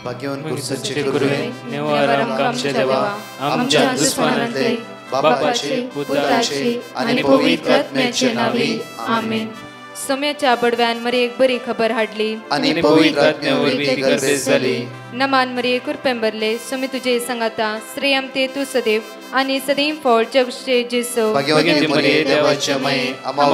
भाग्यवान कुर्साचे करुवे निवार आमच्या देवा आमच्या दुश्मनांतले बापाचे पुत्राचे आणि पवित्र आत्म्याचे नावे आमेन. सोम्याच्या बडव्यान मरी एक बरी खबर हाडली आणि पवित्र आत्म्यावर ती गर्भेस झाली. नमान मरी कुरपेंबरले सोमी तुझे संगाता श्रेयम ते तू सदैव आणि सदैव फळ जगचे जेसो. भाग्यवती मरिये देवाच्या माये आम्हा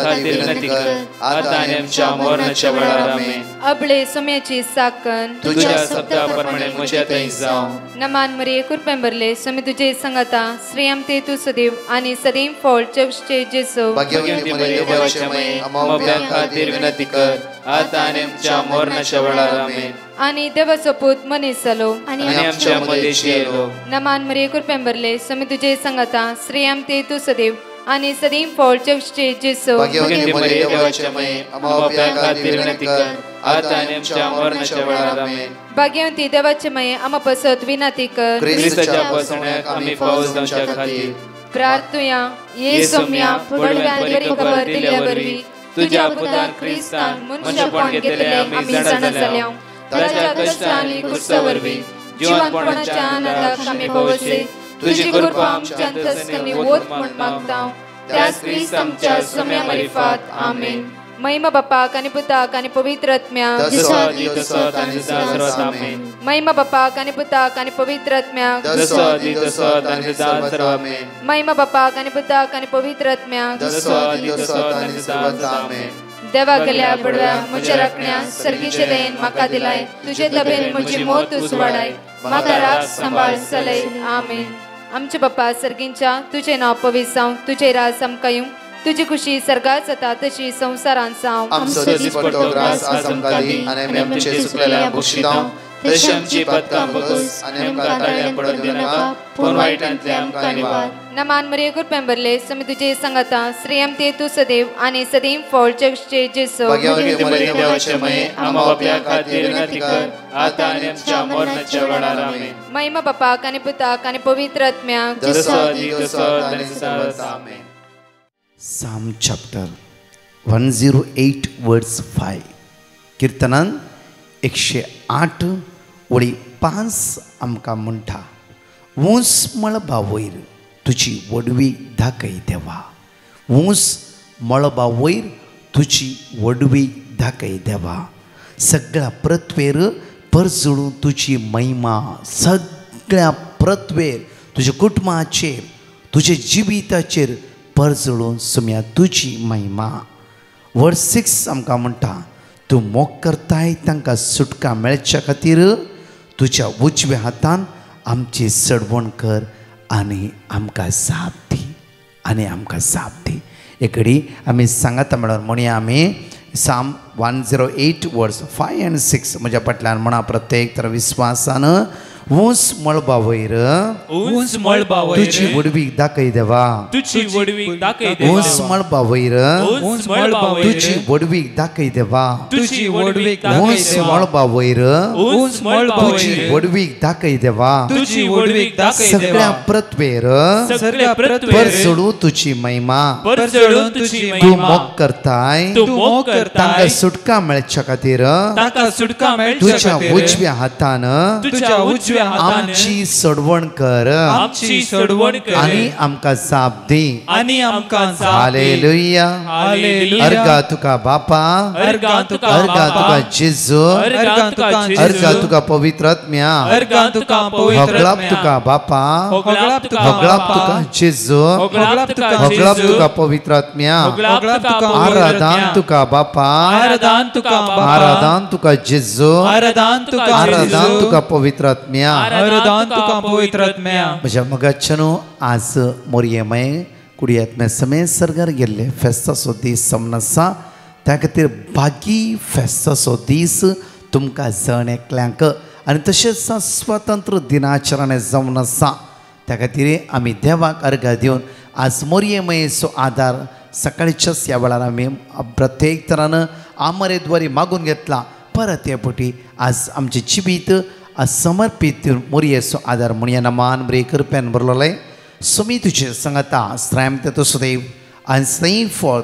खातीर विनंती कर आता आणि आमच्या मरणाच्या वेळार आमेन. अबळे सोम्याची साकन तुझ्या शब्दाप्रमाणे म्हज्या थंय जावं. नमान मरी कुरपेंबरले सोमी तुझे संगाता श्रेयम ते तू सदैव आणि सदैव फळ जगचे जेसो. भाग्यवती मरिये देवाच्या माये आम्हा खातीर विनंती कर आता आणि आमच्या मरणाच्या वेळार आमेन. आणि देवाचो पूत मनीस जालो आणि आमच्या मदेशी आयलो. नमान मरी कुरपेंबरले सोमी तुझे संगाता श्रेयम ते तू सदैव आणि सदैव फळ जगचे जेसो. भाग्यवती मरिये देवाच्या माये आम्हा खातीर विनंती कर आता आणि आमच्या मरणाच्या वेळार आमेन. भाग्यवती देवाचे माये आम्हा पसत विनंती कर ख्रिस्ताच्या पासण्याक आम्ही पावस जावच्या खातीर प्रार्थुया. ये सोम्या बडव्यान बरी खबर दिल्या वरवी तुझ्या पुतान ख्रिस्तान मनुष्यपण घेतले आम्ही जाणा जाल्या. ताच्या कष्टांनी कुर्सावरवी जीवनपणाच्या आनंदाक आम्ही पावसे. तुझी कृपा आमच्या अंतस्करणी वोत म्हण मागता त्याच ख्रिस्त आमच्या सोम्या मार्फत आमेन. महिमा बापाक आणि पुताक आणि पवित्र आत्म्याक महिमा बापाक आणि पुताक आणि पवित्र आत्म्याक महिमा बापाक आणि पुताक आणि पवित्र आत्म्याक देवा गेल्या बडव्या म्हज्या राखण्या सर्गीचे देन म्हाका दिलाय. तुझे तबेन म्हजी मोत तूं वाडाय म्हाका राख सांबाळ चलय आमेन. आमचे बाप्पा सर्गींच्या तुझे नाव पवित्र जावं. तुझे राज आमकां येवं. तुझी खुशी सर्गात जाता तशी संसारांत जावं. आमचो दिसपट्टो ग्रास आज आमकां दी आनी आमी आमचे सुकलेल्या बक्षितांव तशी आमची पातकां बगस आनी आमकां ताळ्यां पडत दिनाका पूण वायटांतले आमकां निवार. नमान मरी कुरपेंबरले सोमी तुझे संगाता श्रेयम ते तू सदैव आणि सदैव फळ जगचे जेसो. भाग्यवती मरिये देवाचे माये आम्हा बाप्या खातीर विनंती कर आता आनी आमच्या मरणाच्या वेळार आमेन. महिमा बापाक आणि पुताक आणि पवित्र आत्म्याक आमेन. Psalm chapter 108 verse 5. कीर्तनान 108 वळी 5 आमकां म्हणटा ऊंस मळबा वयर तुजी वडवी दाखय देवा. ऊंस मळबा वयर तुजी वडवी दाखय देवा. सगळ्या पृथ्वेर परजळूं तुजी महिमा. सगळ्या पृथ्वेर तुज्या कुटुंबाचेर तुज्या जिविताचेर परजळून सुम्या तुजी महिमा. वर्स 6 आमकां म्हणटा तूं मोग करताय तांकां सुटका मेळच्या खातीर तुज्या उजव्या हातान आमची सडवण कर आनी आमकां साप दी आनी आमकां साप दी. एकडी आमी सांगाता म्हणून म्हणया आमी Psalm 108 वर्स 5 and 6 म्हज्या फाटल्यान म्हणा प्रत्येक तर विस्वासान. ऊंस मळबा वयर तुजी वडवी दाखय देवा. ऊंस मळबा वयर तुजी वडवी दाखय देवा. ऊंस मळबा वयर तुजी वडवी दाखय देवा. सगळ्या पृथ्वेर परजळू तुजी महिमा. तूं मोग करताय तांकां सुटका मेळच्या खातीर तुज्या उजव्या हातान आमची सडवण कर आनी आमकां साप दी. हालेलुया. अर्गा तुका बापा. अर्गा तुका जेजू. अर्गा तुका पवित्र आत्म्या. होगळाप तुका बापा. होगळाप तुका जेजू. होगळाप तुका पवित्र आत्म्या. आराधन तुका बापा. आराधन तुका जेजू. आराधन तुका पवित्र आत्म्या. म्हज्या मगाच्यानू आज मोरयेमय कुडयात्म्या समेत सर्गार गेल्ले फेस्ताचो दीस समन आसा. त्या खातीर बागी फेस्ताचो दीस तुमकां जण एकल्यांक आनी तशेंच स्वातंत्र्य दिनाचरण जावन आसा. त्या खातीर आमी देवाक अर्घ दिवन आज मोरयेमयेचो आदार सकाळच्याच ह्या वेळार आमी प्रत्येक तरान आमरेद्वारी मागून घेतला. परत हे पटी आज आमचे जिवीत समर्पित मोरयेचो आदार म्हणया. नमान बरे कृपेन बरलोले सोमी तुजे संगता श्राम ते तो सदैव आनी सदैव फॉर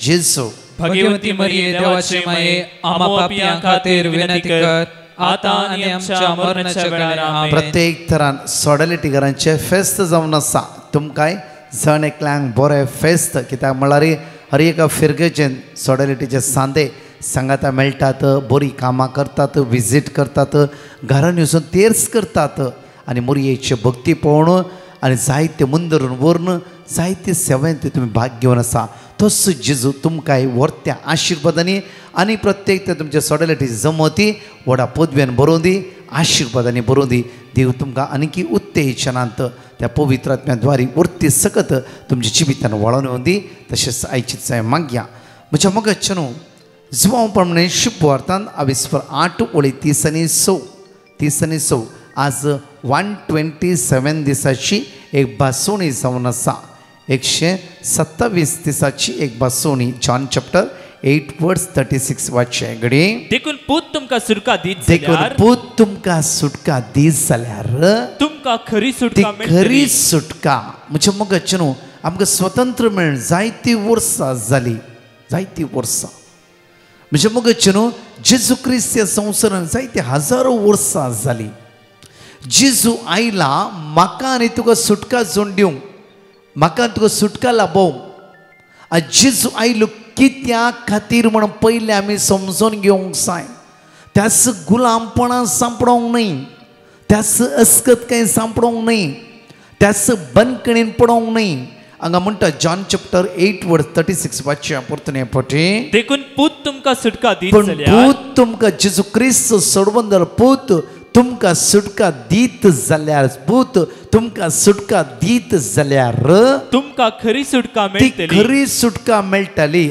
जेजू. भाग्यवती मरिये देवाचे माये आम्हा पापियां खातीर विनंती कर आता आणि आमच्या मरणाच्या वेळार आमेन. प्रत्येक तरान सॉडॅलिटीकारांचे फेस्त जावन आसा. तुमकांय जण एकल्यांक बरें फेस्त, कित्याक म्हळ्यार हर एका फिरगेचे सॉडॅलिटीचे सांदे सांगाता मेळटात, बरी कामां करतात, विजीट करतात, घरान वचून तेर्स करतात आनी मोरयेचे भक्ती पळोवन आनी जायते मुंदरून व्हरून जायते सेवेंत तुमी भाग घेवन आसा. तोच जेजू तुमकांय व्हरत्या आशिर्वादांनी आनी प्रत्येक ते तुमच्या सॉडॅलिटीची जमती व्हडा पदव्यान बरोवन दी, आशिर्वादांनी बरोवन दी. देव तुमकां आनीक उत्तेजनांत त्या पवित्र आत्म्याद्वारे उरती सकत तुमच्या जिवितान वळोवन येवन दी. तशेंच आयचीच जाय मागया. म्हज्या मगच्छ न्हू, जुवांव प्रमाणे शुभवार्तान आविस्पर 8 ओळी 30 आनी 6 आज 127 दिसाची एक बासोणी जावन आसा. 127 दिसाची एक बासोणी. जॉन चॅप्टर 8 वर्स 36 वाचचे घडी. देखून पूत तुमकां सुटका दीत देखून जाल्यार पूत तुमकां सुटका दीत जाल्यार तुमकां खरी ती सुटका खरी मेळटली. सुटका. म्हणजे मगच्छ न्हू, आमकां स्वतंत्र मेळून जायतीं वर्सां जाली, जायतीं वर्सां. म्हणजे मगच्छ न्हू, जेजू क्रिस्त ह्या संवसारान जायती हजारो वर्सां जाली. जेजू आयला म्हाका आनी तुका सुटका जोड दिवंक, म्हाका तुका सुटका लाभोवंक. जेजू आयलो कित्या खातीर म्हणून पयलें आमी समजून घेवंक जाय. त्याच गुलामपणां सांपडोवंक न्हय, त्याच अस्कतकाय सांपडोवंक न्हय, त्याच बंदकणीन पडोवंक न्हय. हांगा म्हणटा जॉन चॅप्टर 8 वर्स 36 वाचया परतून पटी. देखून पूत तुमकां सुटका दीत पण जाल्यार पूत तुमकां जेजू क्रिस्त सोडवून जाल्यार पूत तुमकां सुटका दीत जाल्यार, पूत तुमकां सुटका दीत जाल्यार तुमकां खरी सुटका ती मेळटली. खरी सुटका मेळटली.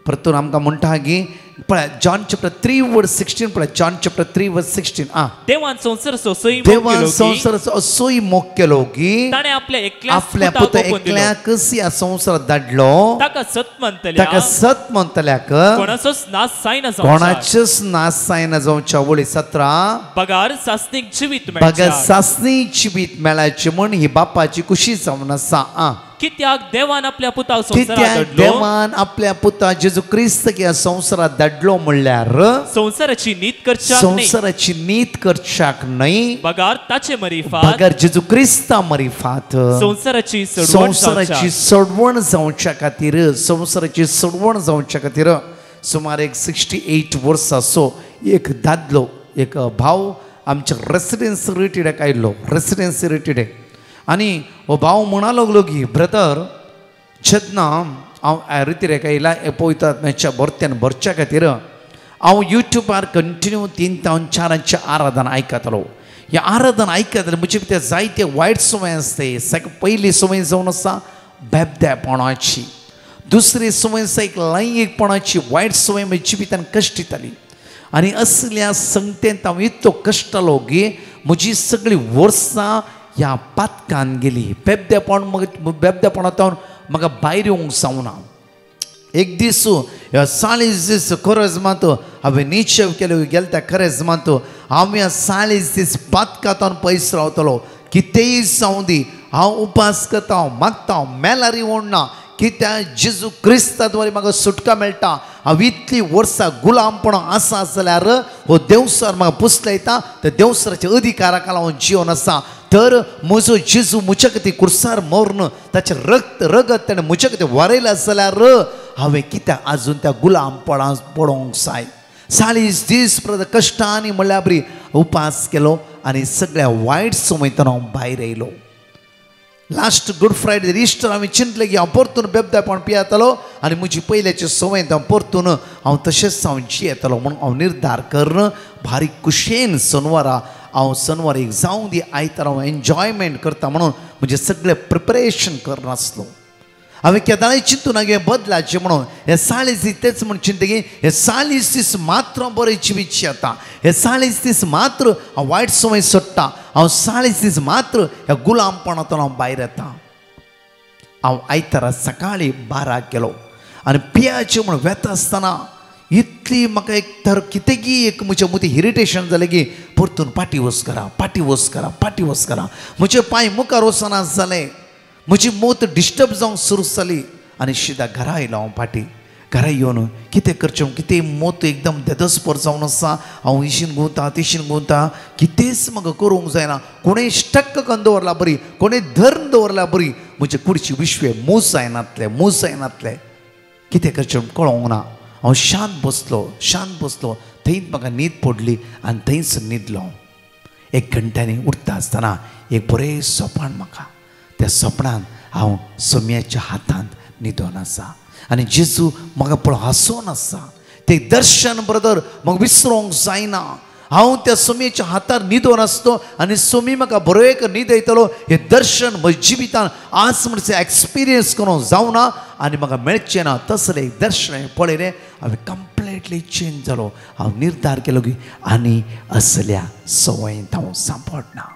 परतून आमकां म्हणटा की पळय जॉन चॅप्टर 3 वर्स 16 पळय. जॉन चॅप्टर 3 वर्स 16. देवान संसार सोसई देवान संवसाराचो असोय मोग केलो की ताणे आपल्या आपल्या पुता एकल्याक ह्या संवसारात धाडलो, ताका सत म्हणतल्या ताका सत म्हणतल्याक कोणाचोच नाश जायना जावचो. कोणाचेच नाश जायना जावच्या. वळी 17 पगार सासनीक जिवीत बघा मेळचा. सासणी जिवीत मेळाची म्हण ही बापाची खुशी जावन आसा. कित्याक देवान आपल्या पुताक संसारात कित्याक धाडलो. देवान आपल्या पुता जेजू क्रिस्त ह्या संवसारात धाडलो म्हणल्यार संसाराची नीत करच्याक न्हय, संवसाराची नीत करच्याक न्हय, पगार ताचे मरिफात बगर जेजू क्रिस्ता मरिफात संसाराची सोडवण संवसाराची जावच्या. सोडवण जावच्या खातीर, संवसाराची सोडवण जावच्या खातीर सुमार एक 68 वर्सां असो एक दादलो, एक भाव आमच्या रेसिडेन्सी रिटिडेक आयिल्लो, रेसिडेन्सी रिटिडेक. आनी हो भाव म्हणा लागलो की ब्रदर जेन्ना हांव रितिरेक आयला पळयता आत्म्याच्या भरत्यान भरच्या खातीर हांव युट्यूबार कंटिन्यू 3 ते 4 आराधना आयकतालो. ह्या आराधना आयकताले म्हणजे ते जायते वायट संवय आसता. सगळ्यात पयली संवय जावन आसा बेबदेपणाची, दुसरी संवय आसा एक लैंगीकपणाची वायट संवय म्हज्या जिवितान कश्ट दिताली. आनी असल्या संगतेंत हांव इतलो कश्टालो की म्हजी सगळी वर्सां ह्या पातकान गेली. बेबदेपणांतून म्हाका भायर येवंक जावना. एक दीस 40 दीस खरेंच मात हांवें निश्चय केलो गेल्या खरेंच मात हांव ह्या 40 दीस पातकांतून पयस रावतलो. कितेंय जावं दी हांव उपास करता, हांव मागता, हांव मेल्यार येवना. कित्याक जेजू क्रिस्ताद्वारे म्हाका सुटका मेळटा. हांव इतलीं वर्सां गुलामपणां आसा जाल्यार हो देवसर म्हाका पुसला येता, त्या देवसराच्या अधिकाराक हांव जिवन आसा. तर म्हजो जेजू म्हज्या खातीर कुर्सार मरून ताचें रगत ताणें म्हज्या खातीर वारयला जाल्यार हांवें कित्याक आजून त्या गुलामपणां पडोवंक जाय. 40 दीस कश्टांनी म्हणल्यार बरी उपास केलो आनी सगळ्या वायट संवयेंतून हांव भायर येयलो. लास्ट गुड फ्रायडे इस्टर हांवें चिंतलें की हांव परतून बेबदेपण पियेतलो आनी म्हजी पयल्याची संवयेंत हांव परतून हांव तशेंच हांव जियेतलो म्हणून हांव निर्धार करून भारी कुशेन शनिवारा हांव शनिवार एक जावं दी आयतार हांव एन्जॉयमेंट करता म्हणून म्हणजे सगळें प्रिपरेशन करनासलो. हांवें केदांय चिंतून हांवें बदलाचें म्हणून हे 40 दीस तेच म्हण चिंत की हे 40 दीस मात्र बरें जिवीत येता. हे 40 दीस मात्र हांव वायट संवय सोडटा. हांव 40 दीस मात्र ह्या गुलामपणांतून हांव भायर येता. हांव आयतारा सकाळीं 12 गेलो आनी पियाचें म्हूण वेता आसतना इतली म्हाका एक तर कितेंय एक म्हज्या मदीं इरिटेशन जालें की परतून पाटी वच करा. म्हजे पांय मुखार वचना जालें. म्हजी मोत डिस्टर्ब जावंक सुरू जाली आनी शिदा घरा आयलो हांव फाटी. घरा येवन कितें करचें कितें मोत एकदम देदस्पर जावन आसा हांव इशीन गुंवता तिशीन गुंवता कितेंच म्हाका करूंक जायना कोणें स्टक्क करून दवरला बरी कोणें धरून दवरला बरी म्हजे कुडची विश्वे मूस जायनातले कितें करचें कळोंक ना हांव शांत बसलो थंयच म्हाका न्हीद पडली आनी थंयच न्हिदलो 1 घंट्यांनी उठता आसतना एक बरें सपन म्हाका त्या सपनांत हांव सोम्याच्या हातांत न्हिदोन आसा आनी जेजू म्हाका पळोवन हांसोन आसा तें दर्शन ब्रदर म्हाका विसरूंक जायना हांव त्या सोम्याच्या हातार न्हिदोन आसलो आनी सोमी म्हाका बरो एक न्हीद येतलो हें दर्शन म्हज्या जिवितान आज म्हणचे एक्सपिरियन्स करूंक जावना आनी म्हाका मेळचें ना तसलें एक दर्शन पळयलें हांवें कंप्लीटली चेंज जालो हांव निर्धार केलो की आनी असल्या संवयेंत हांव सांपडना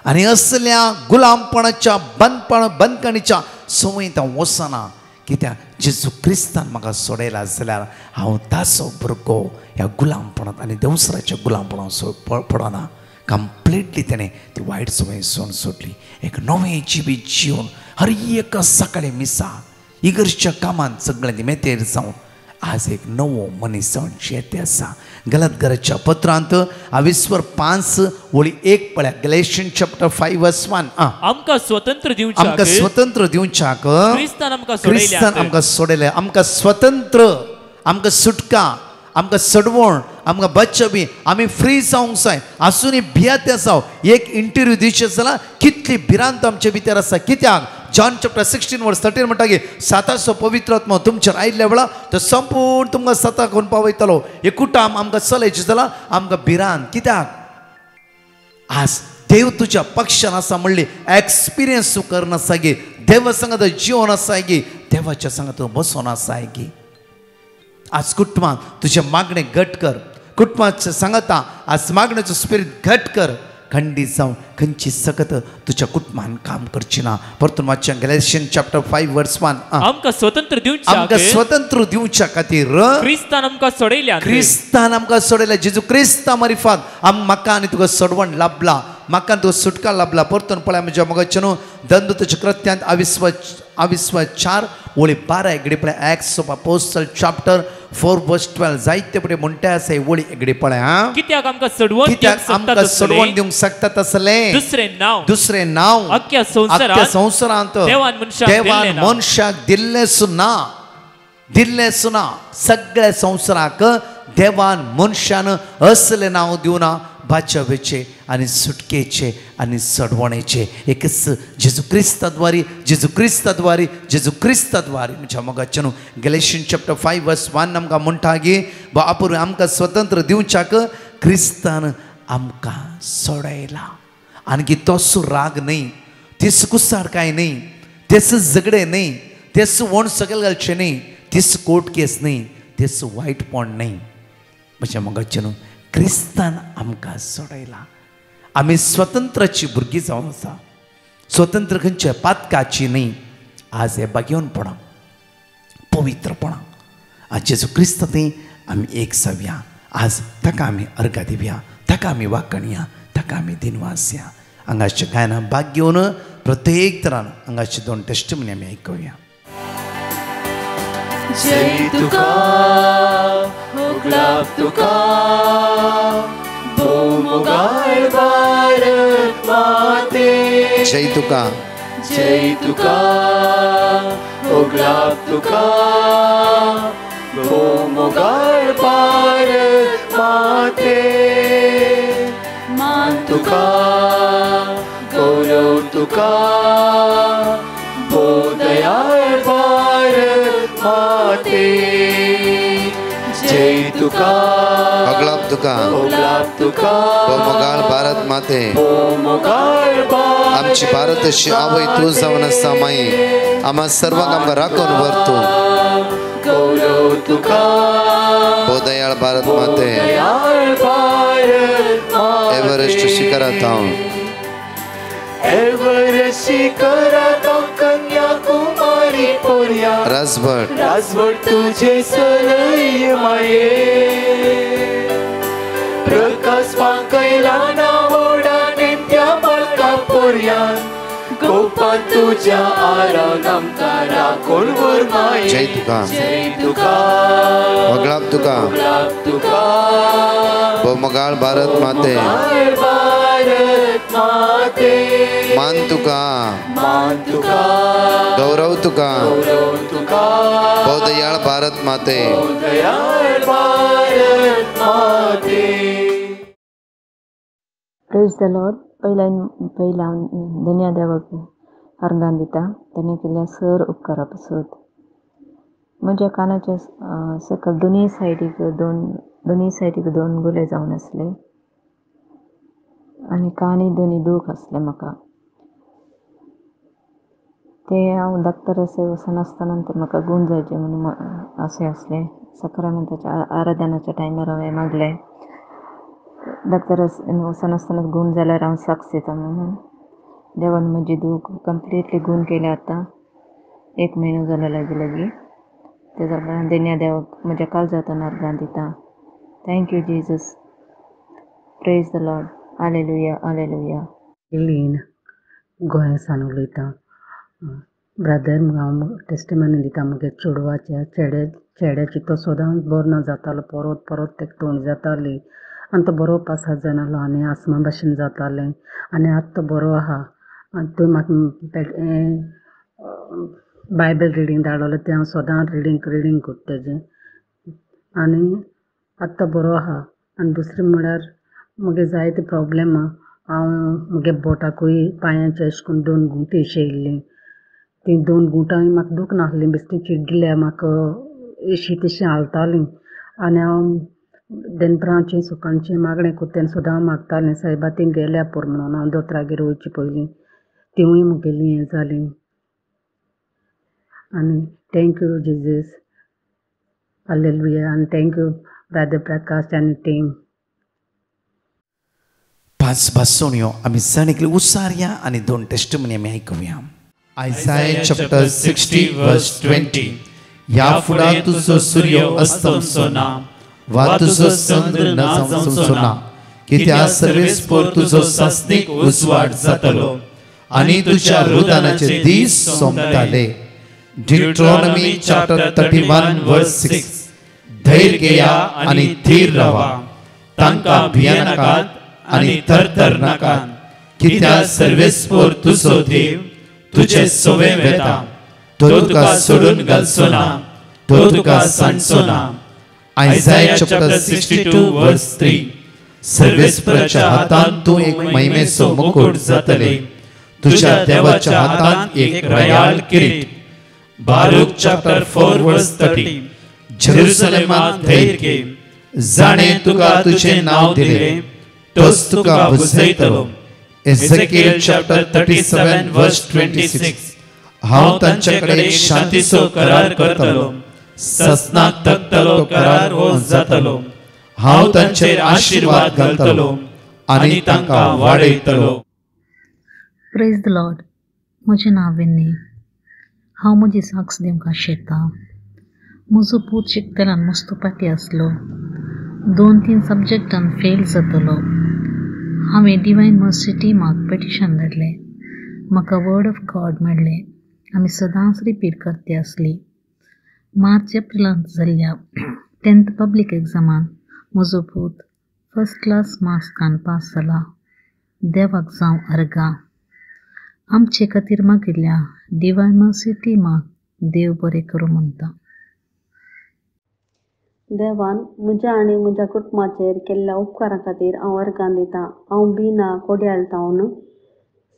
आनी असल्या गुलामपणाच्या बंदकणीच्या संवयेंत हांव वचना कित्याक जेजू क्रिस्तान म्हाका सोडयला जाल्यार हांव ताचो भुरगो ह्या गुलामपणांत आनी देवसराच्या गुलामपणांत पडना कंप्लीटली तेणें ती वायट संवय सोडली एक नवें जिवीत जिवन हर एक सकाळी मिसा इगर्जेच्या कामांत सगळ्यांनी मेतेर जावन आज एक नवो मनीस जावन जेते आसा गलतघराच्या पत्रांत 22:5 पळया गलेशियन चॅप्टर 5:1 आमकां स्वतंत्र दिवच्याक क्रिस्तान आमकां सोडयलें आमकां स्वतंत्र आमकां सुटका आमकां सडवण आमकां बच्चबी आमी फ्री जावंक जाय आसुनी भियात आसा एक इंटरव्यू दिवचे जाल्यार कितली भिरांत आमचे भितर आसा कित्याक जॉन चॅप्टर 16:13 म्हणटा की साताचो पवित्र आत्मा तुमचेर आयिल्ल्या वेळा तो संपूर्ण तुमकां सता कोण पावयतलो एकूटाम आमकां चलयचें जाल्यार आमकां भिरांत कित्याक आज देव तुज्या पक्षान आसा म्हणली एक्सपिरियन्स तूं करना आसा गे देवा सांगात जिवन आसा गे देवाच्या सांगात तूं बसोन आसा गे आज कुटुंबात तुझे मागणे घट कर कुटुंबाचे सांगता आज मागण्याचो स्पिरीट घट कर खंडीत जावन खंयची सकत तुझ्या कुटुंबान काम करची ना परतून वाचन गलेशियन चॅप्टर 5:1 आमकां स्वतंत्र दिवच्या खातीर क्रिस्तान आमकां सोडयल्या जेजू क्रिस्ता मरिफात म्हाका आनी तुका सोडवण लाभला म्हाका तुका सुटका लाभला परतून पळय म्हज्या मोगाचें दंतूच्या कृत्यांत 22:4 ओळी 12 एगडी पळय एक्ट्स ऑफ अपोस्टल चॅप्टर 4:12 जायते पळय म्हणटा आसा ओळी एगडी पळय कित्याक आमकां सोडवण दिवंक शकता तसलें दुसरें नांव अख्ख्या संवसारांत देवान मनशाक दिल्लें सुना सगळ्या संवसाराक देवान मनशान असलें नांव दिवना बाचावेचे आनी सुटकेचे आनी सडवणेचे एकच जेजू क्रिस्ता द्वारी म्हज्या मोगाचें गलेशियन चॅप्टर 5:1 आमकां म्हणटा की बापूर आमकां स्वतंत्र दिवच्याक क्रिस्तान आमकां सोडयला आनी तोच राग न्ही तेच कुसार काय न्ही तेच झगडे न्ही तेच वण सकयल घालचें न्ही तेच कोर्ट केस न्ही तेच वायटपण न्ही म्हज्या मोगाचें क्रिस्तान आमकां सोडयला आमी स्वतंत्राची भुरगीं जावन आसा स्वतंत्र खंयच्या पातकाची न्ही आज हे बागेवनपणां पवित्रपणां आज जेजू क्रिस्त थंय आमी एक जावया आज ताका आमी अर्घा दिवया ताका आमी वाकणया ताका आमी दिनवास या हांगाचे गायनां भाग घेवन प्रत्येक तरान हांगाचे 2 टेस्टिमनी आमी आयकुया जय तुका मोगलाब तुका भोवमोगाळ भारत माते जय तुका मोगलाब तुका भोवमोगाळ भारत माते मान तुका गौरव तुका बोदयाळ भारत माते जय तुका मोगलाब तुका भोवमोगाळ भारत माते आमची भारताची आवय तूं जावन आसा माई आम्हा सर्वांक आमकां राखून व्हरतू गौरव तुका बोदयाळ भारत माते एव्हरेस्ट शिखरांत हांव कन्याकुमारी पोरया राजभट तुझे सलय माये प्रकाश पाकयला ना ओडा नित्या मलका पोरया गोपाळ तुझ्या आरान आमकां राखून उरमाये जय तुका वगळाप तुका बोमगाळ भारत माते मान तुका गौरव तुका दयाळ भारत माते प्रेज द लॉर्ड. पहिला धन्य देवाक अर्गान दिता ताणें केल्ल्या सर उपकारा पासत. म्हज्या कानाच्या सकल दोनी सायडीक दोन गुले जावन आसले आनी कानी दोनी दूख आसले म्हाका. ते हांव डॉक्टराचे वचनासतना म्हाका गूण जावचें म्हणून अशें आसलें. सकारामेंताच्या आराधनाच्या टायमार हांवें मागलें डॉक्टर वचनासतना गूण जाल्यार हांव साक्स दिता म्हणून. देवान म्हजी दूख कंप्लिटली गूण केल्या. आतां 1 म्हयनो जालो लागीं. तेज्या कारणान धन्य देवाक म्हज्या काळजांतल्यान अर्गां दिता. Thank you Jesus. Praise the Lord. Hallelujah hallelujah. लीन गोंयसान उलयता. ब्रदर हांव टेस्टिमनी दिता म्हगे चेडवाच्या चेड्याची तो सदांच बरो ना जातालो. परत तेका तोंड जाताली आनी तो बरो पास जानालो आनी आसमा भाशेन जातालें आनी आतां तो बरो आहा. आनी तो म्हाका बायबल रिडींग धाडलो तें हांव सदां रिडींग करता तेजें आनी आतां तो बरो आहा. आनी दुसरें म्हळ्यार म्हगे जायते प्रॉब्लेम हांव म्हगे बोटाकूय पांयाचें अशें करून 2 गुंटी अशी येयल्लीं. ती 2 गुंटांय म्हाका दूख नासलीं बेश्टी चिड्डल्या म्हाका अशीं तशीं हालतालीं आनी हांव दनपरांचें सकाळचें मागणें कोत्तें सदां मागतालें सायबा ती गेल्या पुरो म्हणून. हांव दोतोरागेर वयचे पयलीं तिवूय मुगेलीं हें जालीं. आनी थँक्यू जीजस. हालेलुया. आनी थँक्यू ब्रदर प्रकाश आनी टीम. 5 भासोण्यो आमी जाणेकली उसारया आनी 2 टेस्टिमनी आमी आयकुया. आयसाया चॅप्टर 60 वर्स 20. ह्या फुडा तुजो सूर्य अस्तमचो ना वा तुजो चंद्र न जावचो ना, कित्याक सर्वेस्पर तुजो सासणीक उजवाड जातलो आनी तुज्या रुदानाचे दीस सोंपताले. डिट्रॉनॉमी चॅप्टर 31 वर्स 6. धैर्य घेया आनी थीर रावा, तांकां भिये नाकात आनी थरथर नाकात, कित्याक सर्वेस्पर तुजो देव तुजे सोवे वेता. तो तुका सोडून घालचो ना, तो तुका सांडचो ना. आयसाया चॅप्टर 62 वर्स 3. सर्वेस्पराच्या हातान तूं एक महिमेचो मुकुट जातले, तुज्या देवाच्या हातान एक रयाल किरीट. बारूक चॅप्टर 4 वर्स 30. जेरुसलेमांत धैर्य घे, जाणे तुका तुजें नांव दिलें, तोच तुका बुजयतलो. एझेकिएल चॅप्टर 37 वर्स 26. हांव तांचे कडेन शांतीचो करार करतलो, ससनाक तगतलो करार हो जातलो. हांव तांचेर आशीर्वाद घालतलो आनी तांकां वाडयतलो. Praise the Lord. म्हजें नांव विन्नी. हांव म्हजी साक्स दिवंक आशेतां. म्हजो पूत शिकतल्यान मस्तोपाटी आसलो. 2-3 सब्जेक्टान फेल जातलो. हांवें डिवायन मर्सी टिमाक पेटिशन धाडलें. म्हाका वर्ड ऑफ गॉड मेळ्ळें. आमी सदांच रिपीट करते आसली. मार्च एप्रिलांत जाल्ल्या 10th पब्लीक एग्जामान म्हजो पूत फर्स्ट क्लास मार्क्सांन पास जाला. देवाक जावं अर्गां. आमचे खातीर मागिल्ल्या डिवायन मर्सी टिमाक देव बरें करूं म्हणटा. देवान म्हज्या आनी म्हज्या कुटुंबाचेर केल्ल्या उपकारा खातीर हांव अर्गां दितां. हांव भिना कोड्याळतावन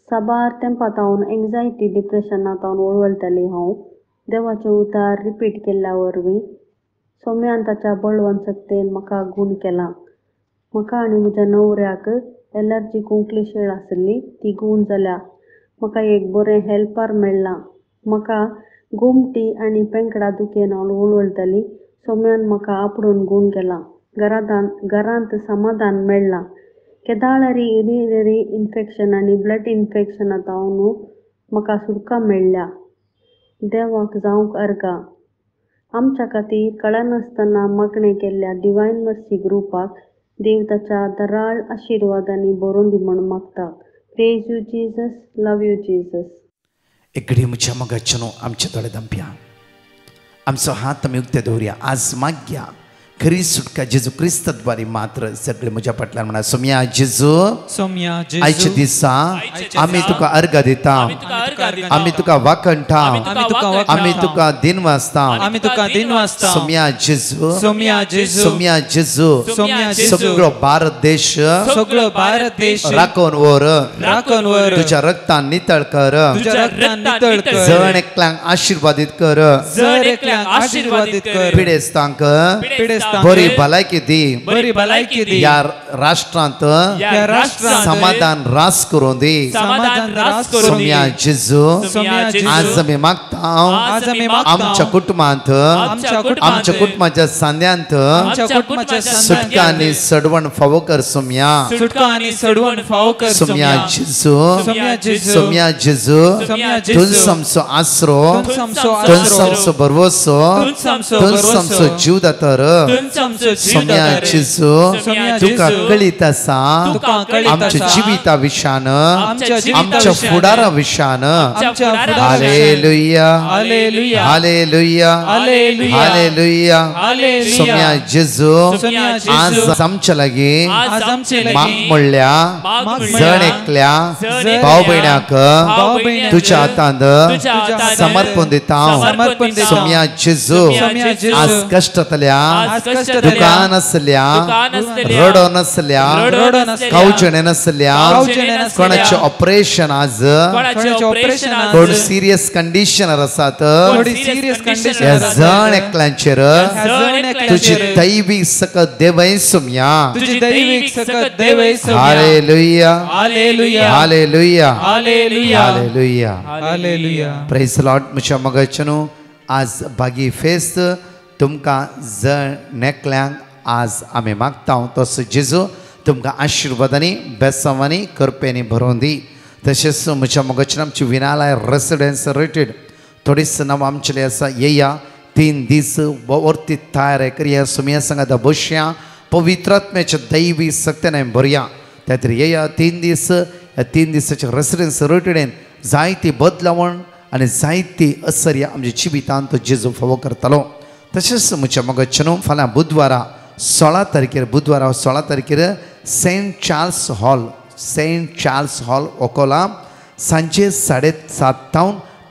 साबार तेंपातावन एंग्जायटी डिप्रेशनांतावन वळवळटाली. हांव देवाचे उतार रिपीट केल्ल्या वरवीं सोम्यान ताच्या बळवंतकतेन म्हाका गूण केला. म्हाका आनी म्हज्या न्हवऱ्याक एलर्जी कुंकलीशीळ आसली, ती गूण जाल्या. म्हाका एक बरें हेल्पर मेळ्ळां. म्हाका घुमटी आनी पेंकडा दुखेन हांव वळवळटाली. सोम्यान म्हाका आपणून गूण केला. घरांत समाधान मेळ्ळां. केदाळरी युरिनरी इन्फेक्शन आनी ब्लड इन्फेक्शनांतावन म्हाका सुटका मेळ्ळ्या. देवाक जावंक अर्गां. आमच्या खातीर कळनासतना मागणें केल्ल्या डिवायन मर्सी ग्रुपाक देव ताच्या दराळ आशिर्वादांनी भरून दी म्हूण मागता. Praise you Jesus. Love you Jesus. एक घडी म्हज्या मोगाच्यानो आमचे दोळे धांपया, आमचो हात आमी उक्ते दवरया. आज मागया खरी सुटका जेजू क्रिस्ताद्वारे मात्र सगळे म्हज्या फाटल्यान म्हणा. सोम्या जेजू, आयच्या दिसा आमी तुका अर्घ दिता, आमी तुका वाखणटा, आमी तुका दिनवासता. सोम्या जेजू, सोम्या जेजू, सगळो भारत देश राखून व्हर, तुझ्या रक्तान नितळ कर, जण एकल्यांक आशीर्वादीत कर, पिडेस्तांक बरी भलायकी दी, या राष्ट्रांत समाधान रास करून दी. सोम्या जेजू, आज आमी मागता आमच्या कुटुंबांत, आमच्या कुटुंबाच्या सांद्यांत सुटका आनी सडवण फावो कर. सोम्या जेजू, सोम्या जेजू, तुझ आमचो आसरो, तुझ आमचो भरवोसो, तुझ आमचो जीव दातर. सोम्या जेजू, तुका कळीत आसा आमच्या जिविता विशान, आमच्या फुडारा विशान. हालेलुया, हालेलुया, हालेलुया. सोम्या जेजू, आज आमच्या लागीं माग म्हणल्या जण एकल्या भाव भयणाक तुझ्या हातांत समर्पण दिता. सोम्या जेजू, आज कष्टातल्या, दुकान असल्या, रडो नसल्या, कावचणे नसल्या, कोणाचे ऑपरेशन आज, कोण सिरियस कंडिशनर आसात, ह्या जण एकल्यांचेर तुझी दैवी सकत देवय. सोम्या, हालेलुया, हालेलुया, हालेलुया. Praise lord. म्हज्या मोगाच्यानो आज बागी फेस्त तुमकां जण एकल्यांक आज आमी मागता तसो जेजू तुमकां आशिर्वादांनी बेसांवांनी करपेनी भरोवन दी. तशेंच म्हज्या मोगाच्यान आमची विनालय रेसिडेन्स रेटेड थोडीच नांवां आमचेली आसा. येया 3 दीस वर्ती तयार करया. सोम्या सांगात बसया, पवित्रात्म्याच्या दैवी सक्तीन आमी भरया. त्या खातीर येया 3 दीस. ह्या 3 दिसाच्या रेसिडेन्स रेटेडेन जायती बदलावण आनी जायती असर्या आमच्या जिवितांत जेजू फावो करतलो. तशेंच म्हज्या मोगाच्यानो फाल्यां बुधवारा 16 तारखेर सेंट चार्ल्स हॉल ओकोला सांजे 7:30 ते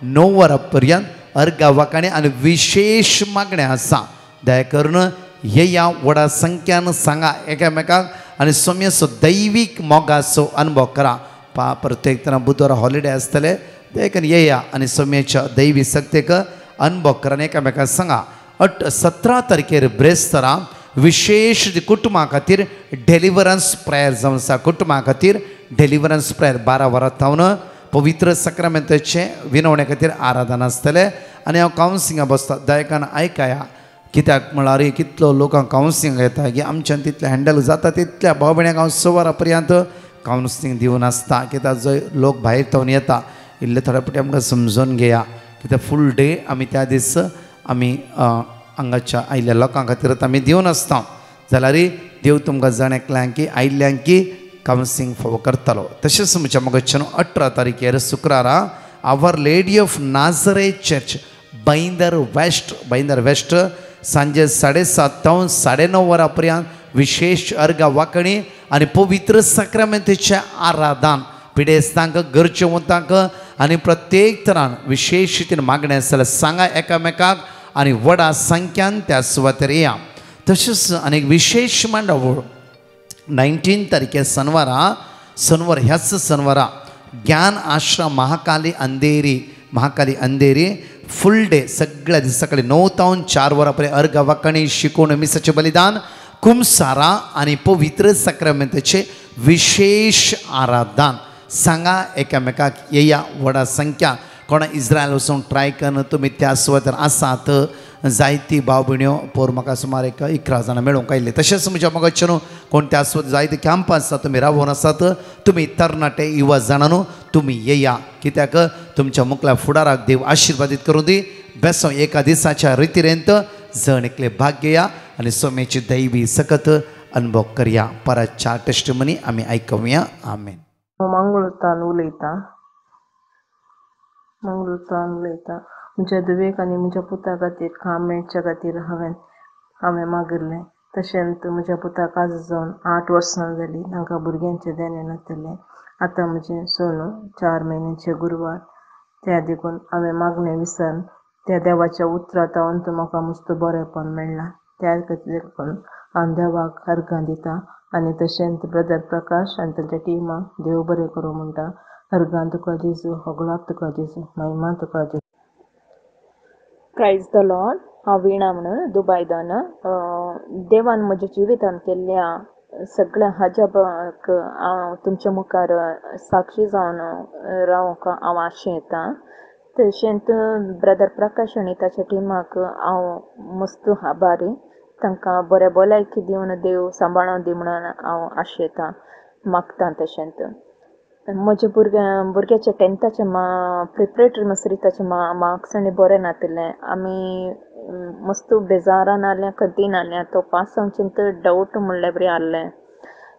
9 पर्यंत अर्घा वाकाणे आनी विशेष मागण्या आसा. दया करून येया, व्हडा संख्यान सांगा एकामेकाक आनी सोम्याचो दैवीक मोगाचो अनुभव करा. प्रत्येक तरां बुधवारा हॉलिडे आसतले, देखून येया आनी सोम्याच्या दैवी सक्तेक अनुभव करा आनी एकामेकाक सांगा. 17 तारखेर ब्रेस्तारा विशेष कुटुंबा खातीर डेलिव्हरन्स प्रेयर जावन आसा. कुटुंबा खातीर डेलिव्हरन्स प्रेयर 12 वरां थावन पवित्र सक्रामेंताचे विनवणे खातीर आराधना आसतले आनी हांव कावन्सिलिंगा बसता. दयेकान आयकाया, कित्याक म्हळ्यार कितलो लोकांक कावन्सिलिंग येता की आमच्यान तितलें हँडल जाता तितल्या भाव भयणांक हांव 6 वरां पर्यंत कावन्सिलिंग दिवन आसता. कित्याक जंय लोक भायर थावन येता इल्ले थोडे फावटी आमकां समजून घेया. कित्याक फूल डे आमी त्या दीस आमी हांगाच्या आयिल्ल्या लोकां खातीर आमी दिवन आसता. जाल्यार देव तुमकां जण एकल्यांकी आयिल्ल्यांकी कावन्सिलिंग फावो करतलो. तशेंच म्हज्या मोगाच्यान 18 तारखेर शुक्रारा our lady of Nazareth church Baindur west सांजे 7:30 ते 9:30 पर्यंत विशेष अर्घा वांकणी आनी पवित्र सक्रामेंताचें आराधन. पिडेस्तांक, गरजेवंतांक आनी प्रत्येक तरान विशेष रितीन मागणें आसल्यार सांगा एकामेकाक आनी व्हडा संख्यान त्या सुवातेर येया. तशेंच आनीक विशेष मांडावळ 19 तारखेर शेनवार ह्याच शेनवारा ज्ञान आश्रम महाकाली अंधेरी फुल डे सगळ्या दीस सकाळी 9 ते 4 वरां पर्यंत अर्घ वांकणी, शिकोवण, मिसाचें बलिदान, कुमसारा आनी पवित्र सक्रामेंताचें विशेष आराधन. सांगा एकामेकाक येया, व्हडा संख्या. कोणा इस्रायल वचूंक ट्राय करन तुमी त्या सुवातेर आसात. जायती भाव भयण्यो पोर म्हाका सुमार 11 जाणां मेळूंक आयिल्ले. तशेंच म्हज्या मोगाच्यान कोण त्या सुवातेर जायते कॅम्प आसात, तुमी रावून आसात, तुमी तरणाटे युवा जाणांनो तुमी येया. कित्याक तुमच्या मुखल्या फुडाराक देव आशिर्वादीत करूं दी. बेसो एका दिसाच्या रितीरेंत जण एकले भाग घेया आनी सोम्याची दैवी सकत अनुभव करया. परतच्या टेस्टिमनी आमी आयकुया. आमेन. हांव मांगोळतान उलयतां. मंगळूरतान उलयतां. म्हज्या धुवेक आनी म्हज्या पुता खातीर काम मेळच्या खातीर हांवें मागिल्लें. तशेंच म्हज्या पुताक आज जावन 8 वर्सां जालीं. तांकां भुरग्यांचें देणें नासलें. आतां म्हजें सोनू 4 म्हयन्यांचें गुरवार. त्या देखून हांवें मागणें विसरन त्या देवाच्या उतरांत हांव म्हाका मस्त बरेंपण मेळ्ळां. त्या खातीर हांव देवाक अर्गां दितां आनी तशेंच ब्रदर प्रकाश आनी तांच्या टिमाक देव बरें करूं म्हणटा. अर्गां तुका जेजू, होगलाक तुका जेजू, महिमा तुका जेजू. Praise the lord. हांव विणा म्हणून दुबयदान. देवान म्हज्या जिवितांत केल्ल्या सगळ्या हजाबाक हांव तुमच्या मुखार साक्षी जावन रावंक हांव आशेतां. तशेंच ब्रदर प्रकाश आनी ताच्या टिमाक हांव मस्त आभारी. तांकां बरें भलायकी दिवन देव सांबाळून दी म्हणून हांव आशेतां, मागतां. तशेंच म्हज्या भुरग्याचे 10थाचे प्रिपरेटरी मसरिताचे मार्क्स आनी बरें नासले. आमी मस्त बेजारान आहल्या, खंतीन आहल्या. तो पास जावचेंत डावट म्हणल्यार बरें आहलें.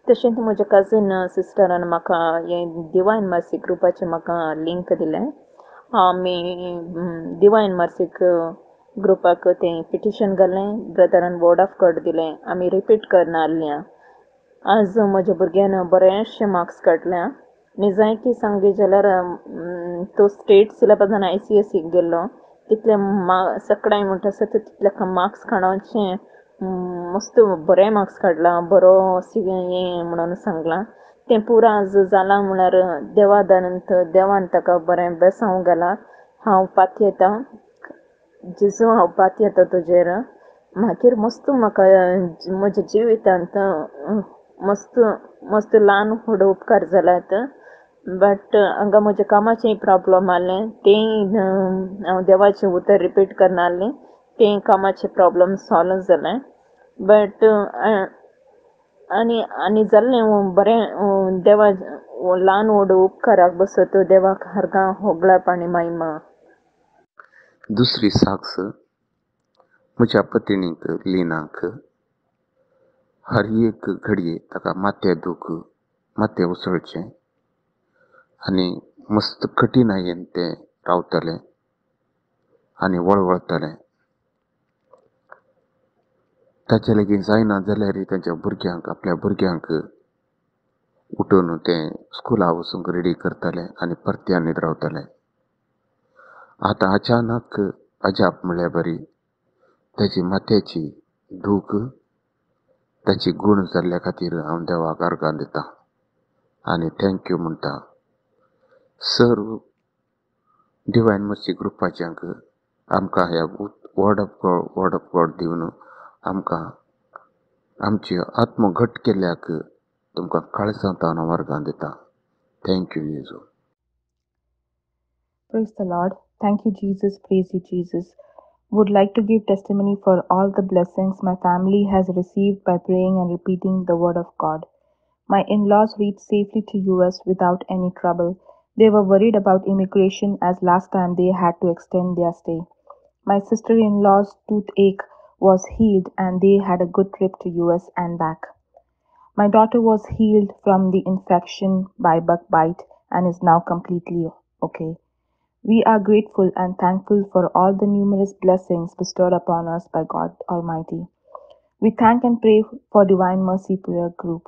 तशेंच म्हज्या कझन सिस्टरान म्हाका हें डिवायन मर्सी ग्रुपाचें म्हाका लिंक दिलें. आमी डिवायन मर्सीक ग्रुपाक तें पिटिशन घालें. ब्रदरान वर्ड ऑफ गॉड दिलें. आमी रिपीट करना आहल्या. आज म्हज्या भुरग्यान बरेचशे मार्क्स काडल्या. निजायकी सांगली जाल्यार तो स्टेट सिलेबसान ICSEक गेल्लो. तितले सकाळी म्हणटा आसता तितले मार्क्स काडोवचे. मस्त बरे मार्क्स काडला. बरो हें म्हणून सांगलां. तें पुरो आज जालां म्हळ्यार देवान ताका बरें बेसांव घाला. हांव पातयेतां जेजू, हांव पातयेतां तुजेर. मागीर म्हाका म्हज्या जिवितांत मस्त ल्हान व्हड उपकार जाल्यात. बट हांगा म्हज्या कामाचेंय प्रॉब्लम आहलें. तें हांव देवाचें उतर रिपीट करना आहलें. तें कामाचें प्रॉब्लम सॉल्व जालें. बट आनी जाल्लें बरें. देवा ल्हान व्हड उपकाराक बसत देवाक अर्गां होगलाप आनी महिमा. दुसरी साक्स म्हज्या पत्नीक लिनाक हर एक घडये ताका माथ्या उसळचें आनी मस्त कठिनायेन तें रावतलें आनी वळवळतलें. ताचे लागीं जायना जाल्यार आपल्या भुरग्यांक उठोवन तें स्कुला वचूंक रेडी करतलें आनी परत्या न्हिद्रावतलें. आतां अचानक अजाप म्हणल्यार बरी ताची माथ्याची दूख ताची गूण जाल्ल्या खातीर हांव देवाक अर्गां दितां आनी थँक्यू म्हणटा. सर्व डिवायन मर्सी ग्रुपाच्यांक आमकां ह्या वर्ड ऑफ गॉड दिवन आमकां आमची आत्म घट केल्ल्याक तुमकां काळजांतल्यान हांव अर्गां दितां. थँक्यू जेजू. Praise the Lord. Thank you, Jesus. Praise you, Jesus. Would like to give testimony for all the blessings my family has received by praying and repeating the word of God. My in-laws reached safely to US without any trouble. They were worried about immigration as last time they had to extend their stay. My sister-in-law's toothache was healed and they had a good trip to US and back. My daughter was healed from the infection by bug bite and is now completely okay. We are grateful and thankful for all the numerous blessings bestowed upon us by God Almighty. We thank and pray for Divine Mercy Prayer Group.